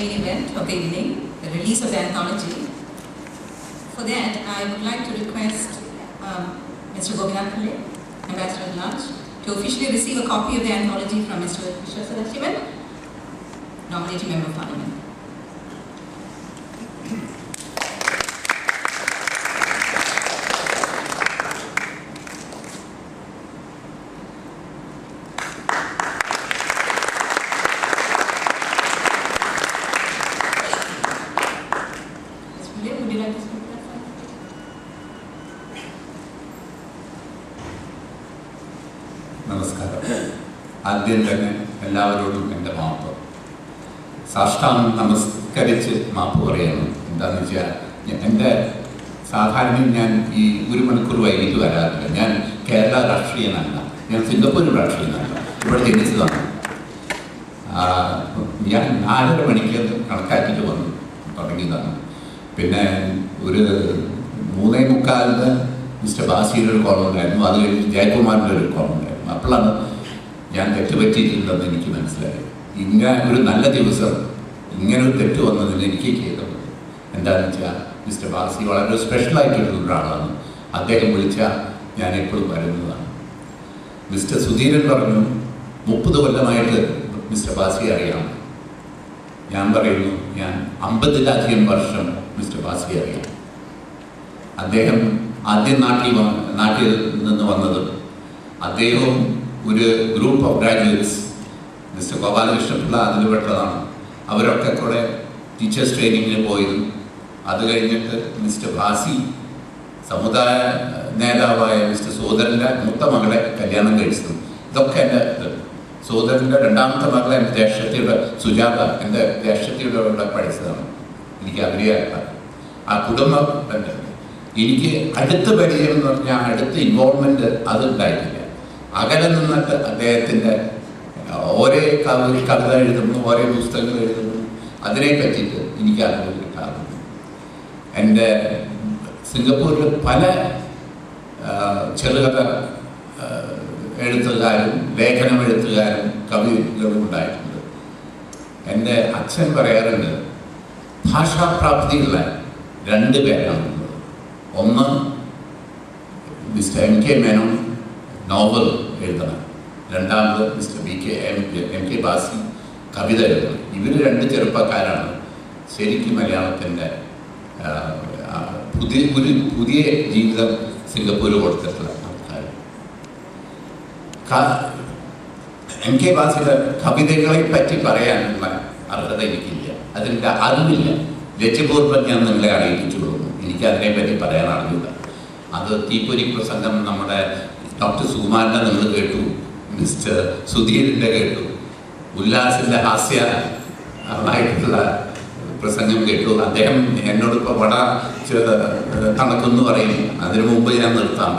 main event of the evening, the release of the anthology. For that, I would like to request Mr. Gopinath, Ambassador at Launch, to officially receive a copy of the anthology from Mr. Viswa Sadasivan, nominating Member of Parliament. Would you like to speak to that side? നമസ്കാരം. ആദ്യം തന്നെ എല്ലാവരോടും എൻ്റെ മാപ്പ്. സാഷ്ടാംഗം നമസ്കരിച്ച് മാപ്പ് പറയണം. എന്താണെന്ന് വെച്ചാൽ എൻ്റെ സാധാരണ ഞാൻ ഈ 1 മണിക്കൂർ വൈകിട്ട് വരാറില്ല. ഞാൻ കേരള രാഷ്ട്രീയനല്ല, ഞാൻ സിംഗപ്പൂർ രാഷ്ട്രീയനല്ല, ഇവിടെ ജനിച്ചതാണ്. ഞാൻ 4:30 മണിക്ക് കണക്കാക്കിയിട്ട് വന്നു തുടങ്ങിയതാണ്. പിന്നെ ഒരു 3:45 മിസ്റ്റർ ബാസിയുടെ ഒരു കോളം ഉണ്ടായിരുന്നു. അത് കഴിഞ്ഞ് ജയകുമാറിൻ്റെ ഒരു കോളം ഉണ്ടായിരുന്നു. അപ്പോഴാണ് ഞാൻ തെറ്റ് പറ്റിയിട്ടുണ്ടെന്ന് എനിക്ക് മനസ്സിലായി. ഇങ്ങനെ ഒരു നല്ല ദിവസം ഇങ്ങനെ ഒരു തെറ്റ് വന്നതിന് എനിക്ക് കേൾക്കുന്നത് എന്താണെന്ന് വെച്ചാൽ മിസ്റ്റർ ബാസി വളരെ സ്പെഷ്യലായിട്ടുള്ള ഒരാളാണ്. അദ്ദേഹം വിളിച്ചാൽ ഞാൻ എപ്പോഴും വരുന്നതാണ്. മിസ്റ്റർ സുധീരൻ പറഞ്ഞു 30 കൊല്ലമായിട്ട് മിസ്റ്റർ ബാസിയെ അറിയാം. ഞാൻ പറയുന്നു ഞാൻ 50-ലധികം വർഷം മിസ്റ്റർ ബാസിയെ അറിയാം. അദ്ദേഹം ആദ്യം നാട്ടിൽ നിന്ന് വന്നത് അദ്ദേഹവും ഒരു group of graduates, mister Gopalakrishna Pillai അതിൽ പെട്ടതാണ്. അവരൊക്കെ കൂടെ ടീച്ചേഴ്സ് ട്രെയിനിങ്ങിന് പോയതും അത് കഴിഞ്ഞിട്ട് മിസ്റ്റർ ബാസി സമുദായ നേതാവായ മിസ്റ്റർ സോദരൻ്റെ മൂത്ത മകളെ കല്യാണം കഴിച്ചതും ഇതൊക്കെ എൻ്റെ സോദരൻ്റെ 2ാമത്തെ മകളെ എൻ്റെ ജ്യേഷ്ഠത്തിയുടെ സുജാത എൻ്റെ ജ്യേഷ്ഠത്തിയുടെ കൂടെ പഠിച്ചതാണ്. എനിക്ക് അവരെയായിട്ടാണ് ആ കുടുംബം തന്നെ. എനിക്ക് അടുത്ത പരിചയം എന്ന് പറഞ്ഞാൽ അടുത്ത ഇൻവോൾവ്മെൻറ്റ് അതുണ്ടായിട്ടില്ല. അകലെ നിന്നിട്ട് അദ്ദേഹത്തിൻ്റെ ഓരോ കവിത എഴുതുന്നു, ഓരോ പുസ്തകങ്ങൾ എഴുതുന്നു, അതിനെ പറ്റിയിട്ട് എനിക്ക് അറിവ് കിട്ടാറുണ്ട്. എൻ്റെ സിംഗപ്പൂരിൽ പല ചെറുകഥ എഴുത്തുകാരും ലേഖനം എഴുത്തുകാരും കവികളും ഉണ്ടായിട്ടുണ്ട്. എൻ്റെ അച്ഛൻ പറയാറുണ്ട് ഭാഷാപ്രാപ്തിയുള്ള 2 പേരാണ്. ഒന്ന് മിസ്റ്റർ MK മേനോൻ നോവൽ എഴുതണം, 2ാമത് മിസ്റ്റർ mkbhasi കവിത എഴുതണം. ഇവർ 2 ചെറുപ്പക്കാരാണ് ശരിക്കും മലയാളത്തിൻ്റെ പുതിയ ജീവിതം സിംഗപ്പൂർ കൊടുത്തിട്ടുള്ള ആൾക്കാർ. mkbhasiയുടെ കവിതകളെ പറ്റി പറയാനുള്ള അർഹത എനിക്കില്ല, അതിൻ്റെ അറിവില്ല. ലജ്ജപൂർവ്വം ഞാൻ നിങ്ങളെ അറിയിച്ചു കൊടുക്കുന്നു. എനിക്കതിനെപ്പറ്റി പറയാൻ അറിയില്ല. അത് തീപ്പൊരി പ്രസംഗം നമ്മുടെ ഡോക്ടർ സുകുമാരൻ്റെ നിങ്ങൾ കേട്ടു, മിസ്റ്റർ സുധീരിൻ്റെ കേട്ടു, ഉല്ലാസിൻ്റെ ഹാസ്യമായിട്ടുള്ള പ്രസംഗം കേട്ടു. അദ്ദേഹം എന്നോട് ഇപ്പോൾ വട കണക്കെന്ന് പറയും. അതിനു മുമ്പ് ഞാൻ നിർത്താം.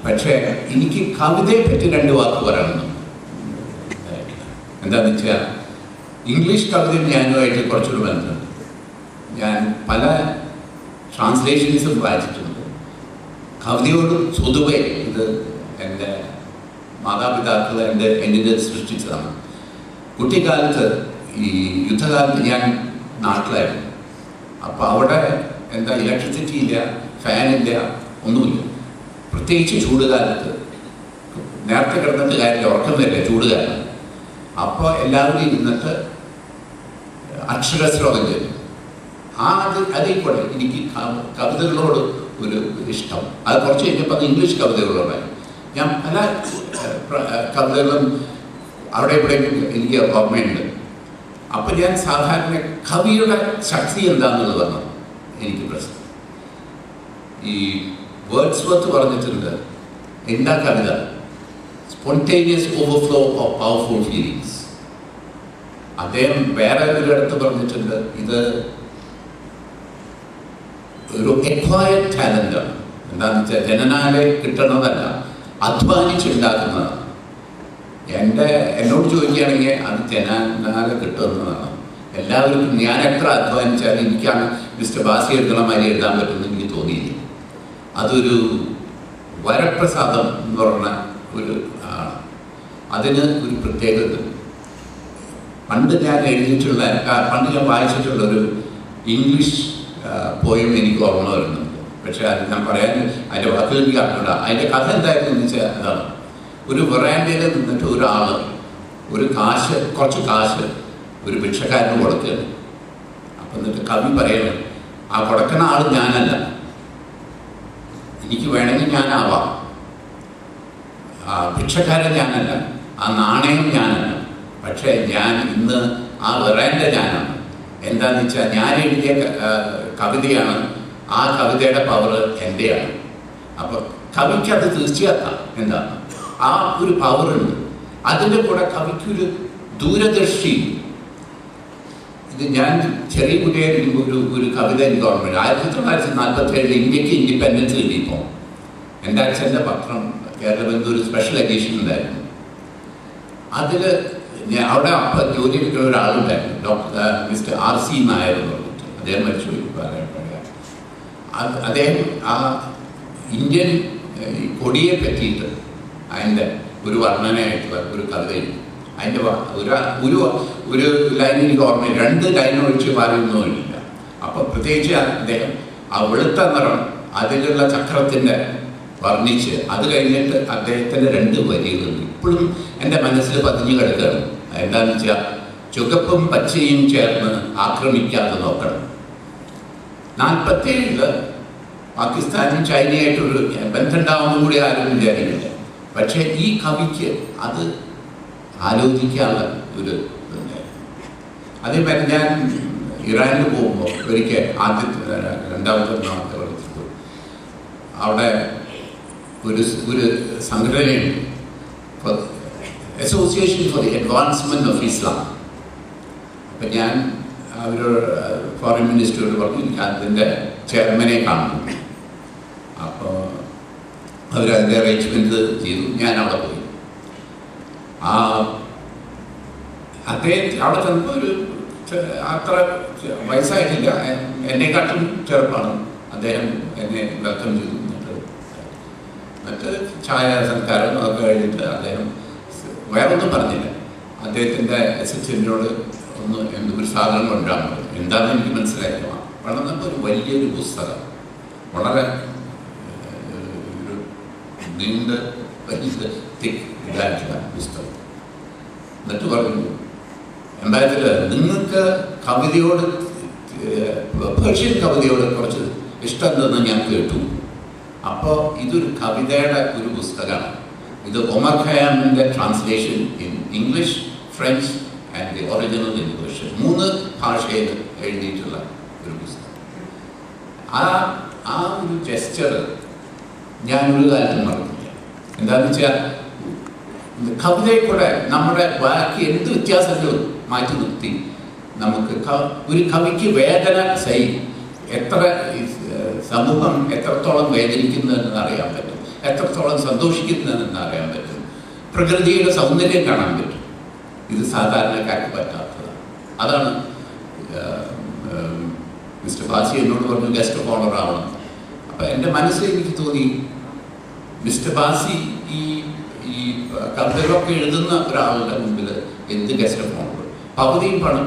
പക്ഷേ എനിക്ക് കവിതയെ പറ്റി 2 വാക്ക് പറയണം. എന്താണെന്ന് വെച്ചാൽ ഇംഗ്ലീഷ് കവിതയും ഞാനുമായിട്ട് കുറച്ചൊരു ബന്ധമുണ്ട്. ഞാൻ പല ട്രാൻസ്ലേഷൻസും വായിച്ചിട്ടുണ്ട്. കവിതയോട് സ്വതുവേ ഇത് എൻ്റെ മാതാപിതാക്കൾ എന്നിൽ സൃഷ്ടിച്ചതാണ്. കുട്ടിക്കാലത്ത് ഈ യുദ്ധകാലത്ത് ഞാൻ നാട്ടിലായിരുന്നു. അപ്പോൾ അവിടെ എന്താ ഇലക്ട്രിസിറ്റി ഇല്ല, ഫാനില്ല, ഒന്നുമില്ല. പ്രത്യേകിച്ച് ചൂടുകാലത്ത് നേരത്തെ കിടന്നിട്ട് കാര്യമില്ല, ഉറക്കം വരില്ല ചൂടുകാലം. അപ്പോൾ എല്ലാവരും ഇരുന്നിട്ട് അക്ഷരശ്ലോകം ചെയ്യും. അതിൽ കൂടെ എനിക്ക് കവിതകളോട് ഒരു ഇഷ്ടം. അത് കുറച്ച് കഴിഞ്ഞപ്പോൾ അത് ഇംഗ്ലീഷ് കവിതകളോടായി. ഞാൻ പല കവിതകളും അവിടെ ഇവിടെ എനിക്ക് ഓർമ്മയുണ്ട്. അപ്പം ഞാൻ സാധാരണ കവിയുടെ ശക്തി എന്താണെന്നുള്ളതാണ് എനിക്ക് പ്രശ്നം. ഈ വേർഡ്സ്വർത്ത് പറഞ്ഞിട്ടുണ്ട് എന്താ കവിത, spontaneous overflow of powerful feelings. അദ്ദേഹം വേറെ ഒരിടത്ത് പറഞ്ഞിട്ടുണ്ട് ഇത് ഒരു എക്വയർഡ് ടാലൻ്റാണ്. എന്താണെന്ന് വെച്ചാൽ ജനനാലെ കിട്ടണതല്ല, അധ്വാനിച്ചുണ്ടാക്കുന്നതാണ്. എന്നോട് ചോദിക്കുകയാണെങ്കിൽ അത് ജനനാലെ കിട്ടുന്നതാണ്. എല്ലാവർക്കും ഞാൻ എത്ര അധ്വാനിച്ചാലും എനിക്കാണ് മിസ്റ്റർ ബാസി എഴുതണ മാതിരി എഴുതാൻ പറ്റുമെന്ന് എനിക്ക് തോന്നിയില്ല. അതൊരു വരപ്രസാദം എന്ന് പറഞ്ഞ ഒരു അതിന് ഒരു പ്രത്യേകത. പണ്ട് ഞാൻ എഴുതിയിട്ടുള്ള പണ്ട് ഞാൻ വായിച്ചിട്ടുള്ള ഒരു ഇംഗ്ലീഷ് പോയം എനിക്ക് ഓർമ്മ വരുന്നുണ്ട്. പക്ഷെ അത് ഞാൻ പറയാൻ അതിൻ്റെ വാക്കുകൾ എനിക്ക് അറിഞ്ഞൂടാ. അതിൻ്റെ കഥ എന്തായിരുന്നു എന്ന് വെച്ചാൽ അതാണ്, ഒരു വെറാൻഡയിൽ നിന്നിട്ട് ഒരാൾ കുറച്ച് കാശ് ഒരു ഭിക്ഷക്കാരന് കൊടുക്കുകയാണ്. അപ്പം എന്നിട്ട് കവി പറയണം, ആ കൊടുക്കുന്ന ആൾ ഞാനല്ല, എനിക്ക് വേണമെങ്കിൽ ഞാനാവാം, ആ ഭിക്ഷക്കാരൻ ഞാനല്ല, ആ നാണയം ഞാനല്ല, പക്ഷേ ഞാൻ ഇന്ന് ആ വെറാൻഡ ഞാനാണ്. എന്താണെന്ന് വെച്ചാൽ ഞാൻ എഴുതിയ കവിതയാണ്, ആ കവിതയുടെ പവർ എൻ്റെയാണ്. അപ്പോൾ കവിക്ക് അത് തീർച്ചയാക്കാം. എന്താണ് ആ ഒരു പവറുണ്ട്. അതിൻ്റെ കൂടെ കവിക്കൊരു ദൂരദർശി. ഇത് ഞാൻ ചെറിയ കുട്ടിയായിരിക്കുമ്പോൾ ഒരു കവിത എനിക്ക് ഓർമ്മയില്ല. 1947 ഇന്ത്യക്ക് ഇൻഡിപെൻഡൻസ് കിട്ടിയപ്പോൾ എൻ്റെ അച്ഛൻ്റെ പത്രം കേരളബന്ധു ഒരു സ്പെഷ്യൽ എഡിഷൻ ഉണ്ടായിരുന്നു. അതിൽ അവിടെ അപ്പം ജോലി എടുക്കുന്ന ഒരാളുണ്ടായിരുന്നു, മിസ്റ്റർ R.C. നായർ എന്ന് പറഞ്ഞിട്ട്. അദ്ദേഹം മരിച്ചുപോയി. അദ്ദേഹം ആ ഇന്ത്യൻ കൊടിയെ പറ്റിയിട്ട് അതിൻ്റെ ഒരു വർണ്ണനയായിട്ടുള്ള ഒരു കവിതയുണ്ട്. അതിൻ്റെ ഒരു ലൈൻ എനിക്ക് ഓർമ്മയില്ല, 2 ലൈൻ ഒഴിച്ച് പറയുന്നതുമില്ല. അപ്പോൾ പ്രത്യേകിച്ച് അദ്ദേഹം ആ വെളുത്ത നിറം അതിലുള്ള ചക്രത്തിൻ്റെ വർണ്ണിച്ച് അത് കഴിഞ്ഞിട്ട് അദ്ദേഹത്തിൻ്റെ 2 വരികളുണ്ട് ഇപ്പോഴും എൻ്റെ മനസ്സിൽ പതിഞ്ഞു കിടക്കുകയാണ്. എന്താണെന്ന് വെച്ചാൽ, ചുവപ്പും പച്ചയും ചേർന്ന് ആക്രമിക്കാതെ നോക്കണം. 47 പാകിസ്ഥാനും ചൈനയായിട്ടൊരു ബന്ധമുണ്ടാവുമെന്നും കൂടി ആരും വിചാരിക്കില്ല. പക്ഷേ ഈ കവിക്ക് അത് ആലോചിക്കാനുള്ള ഒരു അതേമാതിരി ഞാൻ ഇറാനിൽ പോകുമ്പോൾ ഒരിക്കൽ രണ്ടാമത്തെ അവിടെ ഒരു സംഘടനയുണ്ട്, association for the advancement of Islam. അപ്പം ഞാൻ അവരോട് ഫോറിൻ മിനിസ്റ്ററോട് പറഞ്ഞു എനിക്ക് അതിൻ്റെ ചെയർമാനെ കാണുന്നു. അപ്പോൾ അവരതിൻ്റെ അറേഞ്ച്മെൻറ്റ് ചെയ്തു. ഞാൻ അവിടെ പോയി. അദ്ദേഹം അവിടെ ചെന്നപ്പോൾ ഒരു അത്ര വയസ്സായിട്ടില്ല, എന്നെക്കാട്ടും ചെറുപ്പമാണ്. അദ്ദേഹം എന്നെ വെൽക്കം ചെയ്തു. എന്നിട്ട് ചായ സൽക്കാരം അതൊക്കെ കഴിഞ്ഞിട്ട് അദ്ദേഹം വേറൊന്നും പറഞ്ഞില്ല. അദ്ദേഹത്തിൻ്റെ അസിസ്റ്റൻറ്റിനോട് ഒന്ന് എന്തൊരു സാധനം കൊണ്ടാണ് എന്താണെന്ന് എനിക്ക് മനസ്സിലായില്ല. വളർന്നപ്പോൾ ഒരു വലിയൊരു പുസ്തകം, വളരെ ഒരു നീണ്ട വലിയ ഇതായിട്ടുള്ള പുസ്തകം. എന്നിട്ട് പറഞ്ഞു, എന്തായാലും നിങ്ങൾക്ക് കവിതയോട്, പേർഷ്യൻ കവിതയോട് കുറച്ച് ഇഷ്ടം എന്തെന്ന് ഞാൻ കേട്ടു. അപ്പോൾ ഇതൊരു കവിതയുടെ ഒരു പുസ്തകമാണ്. ഇത് ഒമർ ഖയാമിൻ്റെ translation in English, French and the original in Persian, 3 ഭാഷയിൽ എഴുതിയിട്ടുള്ള ഒരു പുസ്തകം. ആ ഒരു ജെസ്റ്റർ ഞാനൊരു കാലത്തും മറന്നില്ല. എന്താണെന്ന് വെച്ചാൽ, കവിതയെ കൂടെ നമ്മുടെ ബാക്കി എന്ത് വ്യത്യാസങ്ങളും മാറ്റി നിർത്തി നമുക്ക് ഒരു കവിക്ക് വേദന എത്ര സമൂഹം എത്രത്തോളം വേദനിക്കുന്നതെന്ന് അറിയാൻ പറ്റും, എത്രത്തോളം സന്തോഷിക്കുന്നതെന്ന് അറിയാൻ പറ്റും, പ്രകൃതിയുടെ സൗന്ദര്യം കാണാൻ പറ്റും. ഇത് സാധാരണക്കാർക്ക് പറ്റാത്തതാണ്. അതാണ് മിസ്റ്റർ ബാസി എന്നോട് പറഞ്ഞു ഗസ്റ്റ് ഓഫ് ഓണർ ആവണം. അപ്പം എൻ്റെ മനസ്സിൽ എനിക്ക് തോന്നി, മിസ്റ്റർ ബാസി ഈ കവിതകളൊക്കെ എഴുതുന്ന ഒരാളുടെ മുമ്പിൽ എന്ത് ഗസ്റ്റ് ഓഫ് ഓണർ, പകുതിയും പണം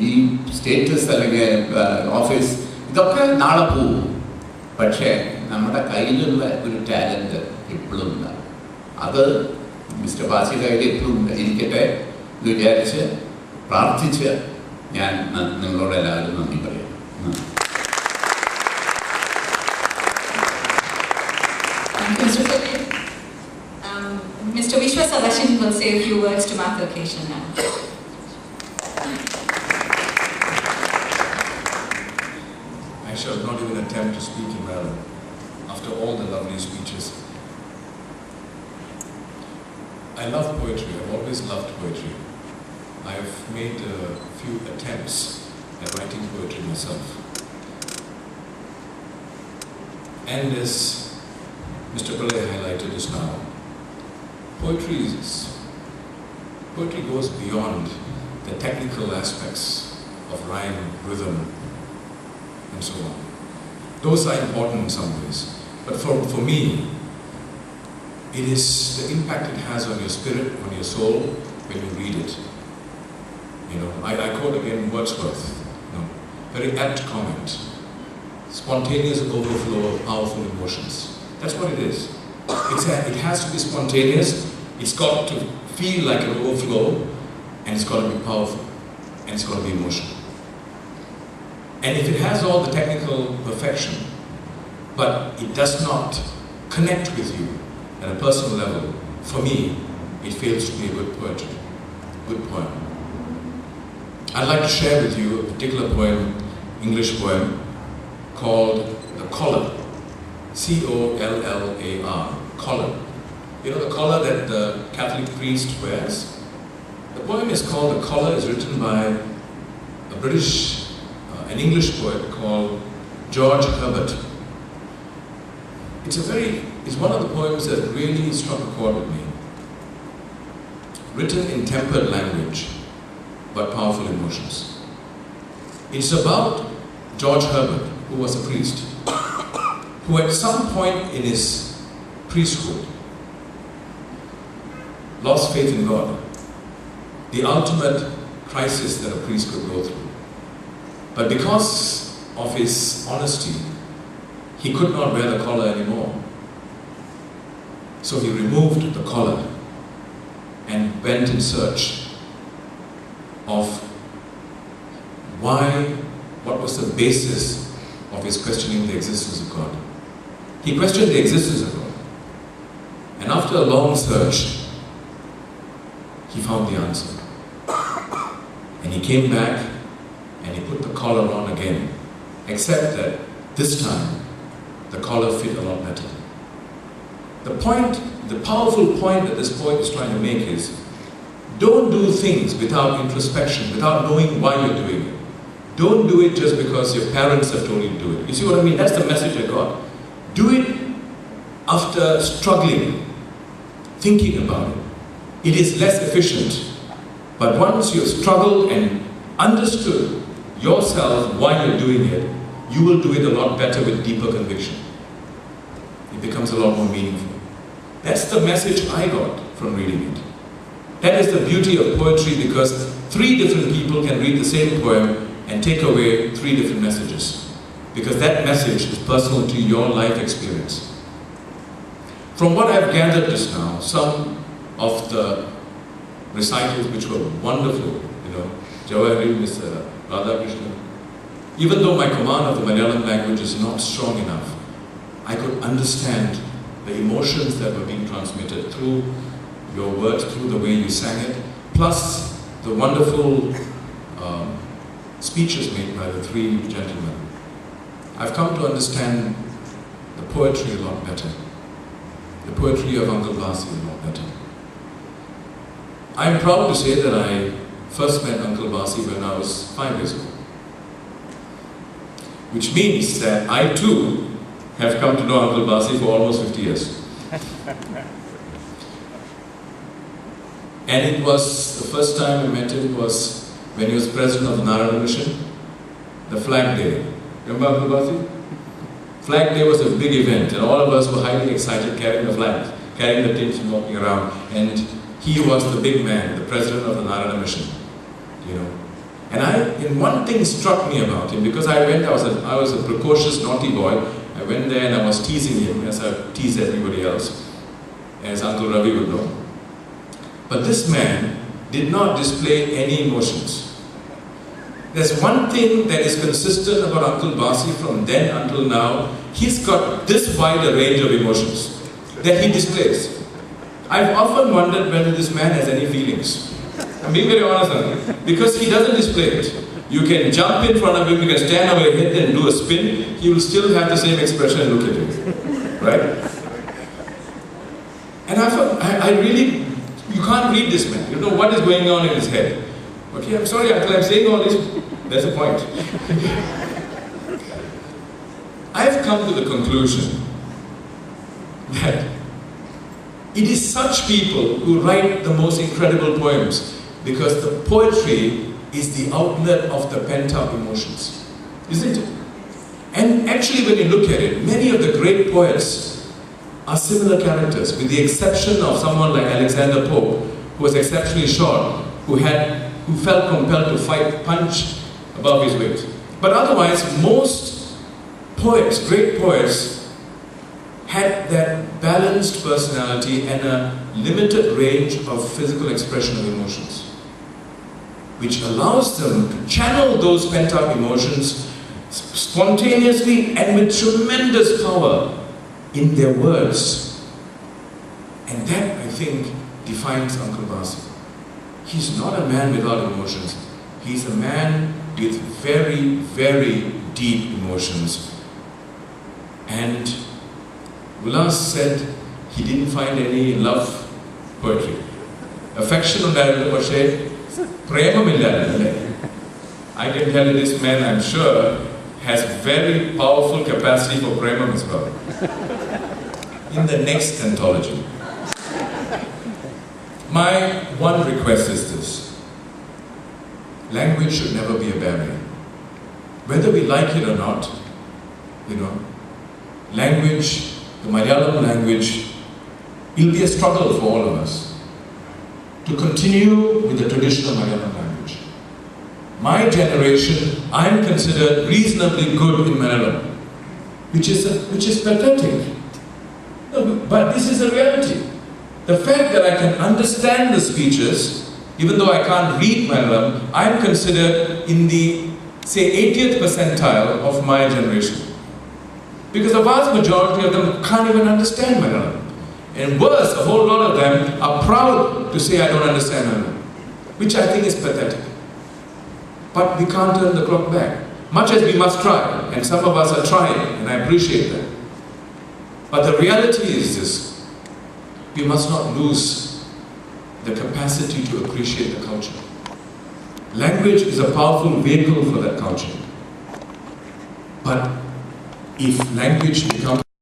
ഈ സ്റ്റേറ്റസ് അല്ലെങ്കിൽ ഓഫീസ് ഇതൊക്കെ നാളെ പോകും. പക്ഷേ നമ്മുടെ കയ്യിലുള്ള ഒരു ടാലൻറ്റ് ഇപ്പോഴും ഉണ്ടാകും. അത് മിസ്റ്റർ ബാസി കയ്യിൽ എപ്പോഴും ഇരിക്കട്ടെ എന്ന് വിചാരിച്ച് പ്രാർത്ഥിച്ച് ഞാൻ നിങ്ങളോട് എല്ലാവരും നന്ദി പറയാം. Mr. Viswa will say a few words to mark the occasion now. I shall not even attempt to speak in Malayalam after all the lovely speeches. I love poetry. I've always loved poetry. I've made a few attempts at writing poetry myself. And as Mr. Pillai highlighted just now, poetry goes beyond the technical aspects of rhyme, rhythm, and so on. Those are important in some ways. But for me, it is the impact it has on your spirit, on your soul, when you read it. You know, I quote again Wordsworth, you know, very apt comment. Spontaneous overflow of powerful emotions. That's what it is. It has to be spontaneous, it's got to feel like an overflow, and it's got to be powerful, and it's got to be emotional. And if it has all the technical perfection, but it does not connect with you at a personal level, for me, it fails to be a good poetry, good poem. I'd like to share with you a particular poem, English poem, called The Collar, C-O-L-L-A-R, collar. You know the collar that the Catholic priest wears? The poem is called The Collar, is written by an English poet called George Herbert. It's one of the poems that really struck a chord with me. Written in tempered language, but powerful emotions. It's about George Herbert, who was a priest, who at some point in his priesthood lost faith in God. The ultimate crisis that a priest could go through. But because of his honesty, he could not wear the collar anymore. So he removed the collar and went in search of what was the basis of his questioning the existence of God. He questioned the existence of God. And after a long search, he found the answer. And he came back and he put the collar on again, except that this time the collar fit a lot better. The powerful point that this poet is trying to make is, don't do things without introspection, without knowing why you're doing it. Don't do it just because your parents have told you to do it. You see what I mean? That's the message I got. Do it after struggling, thinking about it. It is less efficient. But once you've struggled and understood yourself why you're doing it, you will do it a lot better with deeper conviction. It becomes a lot more meaningful. That's the message I got from reading it. That is the beauty of poetry, because 3 different people can read the same poem and take away 3 different messages. Because that message is personal to your life experience. From what I've gathered just now, some of the recitals which were wonderful, Jawahari, Mr. Radhakrishnan, even though my command of the Malayalam language is not strong enough, I could understand the emotions that were being transmitted through your words, through the way you sang it, plus the wonderful speeches made by the 3 gentlemen. I've come to understand the poetry a lot better. The poetry of Uncle Bhasi a lot better. I'm proud to say that I first met Uncle Bhasi when I was 5 years old. Which means that I too have come to know Uncle Bhasi for almost 50 years. And it was, the first time I met him was when he was president of the Narada Mission, the Flag Day. Remember Uncle Bhasi? Flag Day was a big event and all of us were highly excited carrying the flags, carrying the tins and walking around. And he was the big man, the president of the Narada Mission, And one thing struck me about him, because I was a precocious, naughty boy. I went there and I was teasing him, as I tease everybody else, as Uncle Ravi would know. But this man did not display any emotions. There's one thing that is consistent about Uncle Bhasi from then until now. He's got this wide a range of emotions that he displays. I've often wondered whether this man has any feelings. I'm being very honest on it, because he doesn't display it. You can jump in front of him, you can stand over his head and do a spin, he will still have the same expression and look at you. Right? And I really, you can't read this man. You don't know what is going on in his head. Okay, I'm sorry Uncle, I'm saying all this, there's a point. I've come to the conclusion that it is such people who write the most incredible poems, because the poetry is the outlet of the pent-up emotions, isn't it? And actually when you look at it, many of the great poets are similar characters, with the exception of someone like Alexander Pope, who was exceptionally short, who felt compelled to punch above his weight. But otherwise, most poets, great poets, had that balanced personality and a limited range of physical expression of emotions, which allows them to channel those pent-up emotions spontaneously and with tremendous power in their words. And that, I think, defines Uncle Basi. He's not a man without emotions. He's a man with very, very deep emotions. And Ulas said he didn't find any love poetry. Affection undairunnu പക്ഷേ പ്രേമമില്ലായിരുന്നു. I can tell you this man, I'm sure, has very powerful capacity for premam as well. In the next anthology, my one request is this: language should never be a barrier. Whether we like it or not, language, the Malayalam language, will be a struggle for all of us to continue with the traditional Malayalam language. My generation, I am considered reasonably good in Malayalam, which is pathetic. No, but this is a reality. The fact that I can understand the speeches, even though I can't read Malayalam, I am considered in the, say, 80th percentile of my generation. Because the vast majority of them can't even understand Malayalam. And worse, a whole lot of them are proud to say, I don't understand Malayalam, which I think is pathetic. But we can't turn the clock back, much as we must try, and some of us are trying, and I appreciate that. But the reality is this: we must not lose the capacity to appreciate the culture. Language is a powerful vehicle for that culture. But if language becomes